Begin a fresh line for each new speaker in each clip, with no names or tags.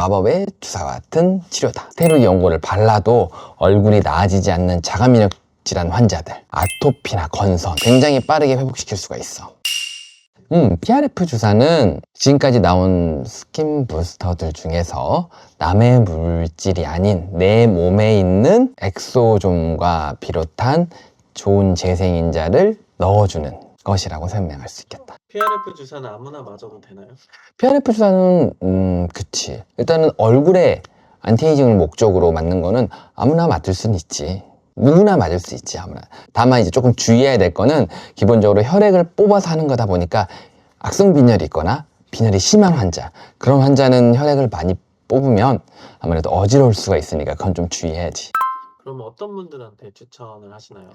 마법의 주사와 같은 치료다. 스테로이드 연고를 발라도 얼굴이 나아지지 않는 자가면역 질환 환자들, 아토피나 건선 굉장히 빠르게 회복시킬 수가 있어. PRF 주사는 지금까지 나온 스킨 부스터들 중에서 남의 물질이 아닌 내 몸에 있는 엑소좀과 비롯한 좋은 재생인자를 넣어주는 것이라고 설명할 수 있겠다.
PRF 주사는 아무나 맞아도 되나요?
PRF 주사는 그치. 일단은 얼굴에 안티에이징을 목적으로 맞는 거는 아무나 맞을 수는 있지. 누구나 맞을 수 있지, 아무나. 다만 이제 조금 주의해야 될 거는 기본적으로 혈액을 뽑아서 하는 거다 보니까 악성 빈혈이 있거나 빈혈이 심한 환자, 그런 환자는 혈액을 많이 뽑으면 아무래도 어지러울 수가 있으니까 그건 좀 주의해야지.
그럼 어떤 분들한테 추천을 하시나요?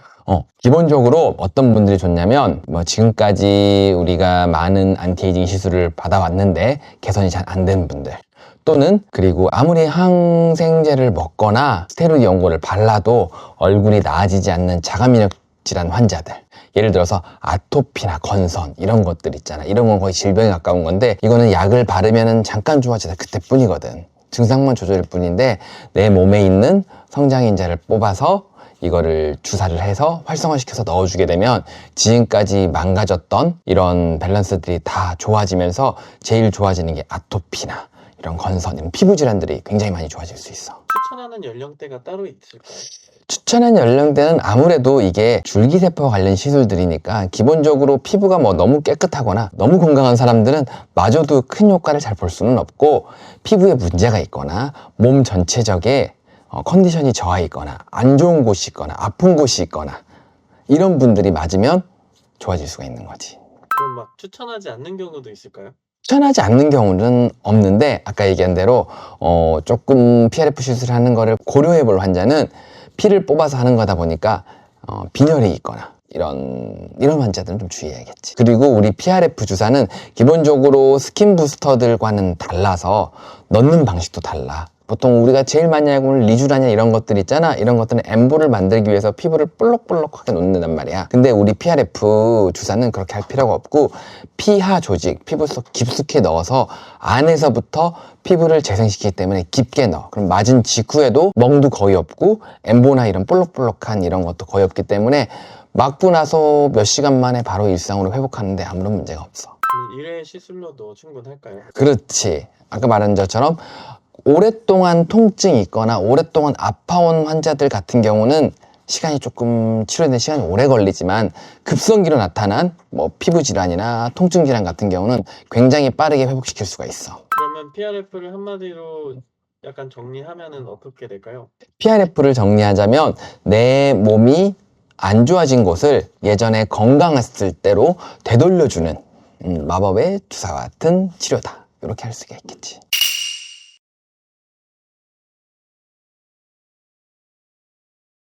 기본적으로 어떤 분들이 좋냐면 지금까지 우리가 많은 안티에이징 시술을 받아왔는데 개선이 잘 안 된 분들, 또는 그리고 아무리 항생제를 먹거나 스테로이드 연고를 발라도 얼굴이 나아지지 않는 자가면역 질환 환자들, 예를 들어서 아토피나 건선 이런 것들 있잖아. 이런 건 거의 질병에 가까운 건데 이거는 약을 바르면 잠깐 좋아지다 그때뿐이거든. 증상만 조절일 뿐인데 내 몸에 있는 성장인자를 뽑아서 이거를 주사를 해서 활성화시켜서 넣어주게 되면 지금까지 망가졌던 이런 밸런스들이 다 좋아지면서 제일 좋아지는 게 아토피나 이런 건선, 이런 피부 질환들이 굉장히 많이 좋아질 수 있어.
추천하는 연령대가 따로 있을까요?
추천한 연령대는 아무래도 이게 줄기세포 관련 시술들이니까 기본적으로 피부가 너무 깨끗하거나 너무 건강한 사람들은 마저도 큰 효과를 잘 볼 수는 없고, 피부에 문제가 있거나 몸 전체적에 컨디션이 저하 있거나 안 좋은 곳이 있거나 아픈 곳이 있거나 이런 분들이 맞으면 좋아질 수가 있는 거지.
그럼 막 추천하지 않는 경우도 있을까요?
추천하지 않는 경우는 없는데, 아까 얘기한 대로 조금 PRF 시술하는 거를 고려해 볼 환자는 피를 뽑아서 하는 거다 보니까 빈혈이 있거나 이런 환자들은 좀 주의해야겠지. 그리고 우리 PRF 주사는 기본적으로 스킨 부스터들과는 달라서 넣는 방식도 달라. 보통 우리가 제일 많이 알고 있는 리쥬라냐 이런 것들 있잖아. 이런 것들은 엠볼을 만들기 위해서 피부를 볼록볼록하게 놓는단 말이야. 근데 우리 PRF 주사는 그렇게 할 필요가 없고, 피하 조직, 피부 속 깊숙이 넣어서 안에서부터 피부를 재생시키기 때문에 깊게 넣어. 그럼 맞은 직후에도 멍도 거의 없고 엠보나 이런 볼록볼록한 이런 것도 거의 없기 때문에 맞고 나서 몇 시간 만에 바로 일상으로 회복하는데 아무런 문제가 없어.
1회 시술로도 충분할까요?
그렇지. 아까 말한 것처럼 오랫동안 통증이 있거나 오랫동안 아파온 환자들 같은 경우는 시간이 조금, 치료되는 시간이 오래 걸리지만 급성기로 나타난 피부 질환이나 통증 질환 같은 경우는 굉장히 빠르게 회복시킬 수가 있어.
그러면 PRF를 한마디로 약간 정리하면은 어떻게 될까요?
PRF를 정리하자면 내 몸이 안 좋아진 곳을 예전에 건강했을 때로 되돌려주는 마법의 주사와 같은 치료다. 이렇게 할 수가 있겠지.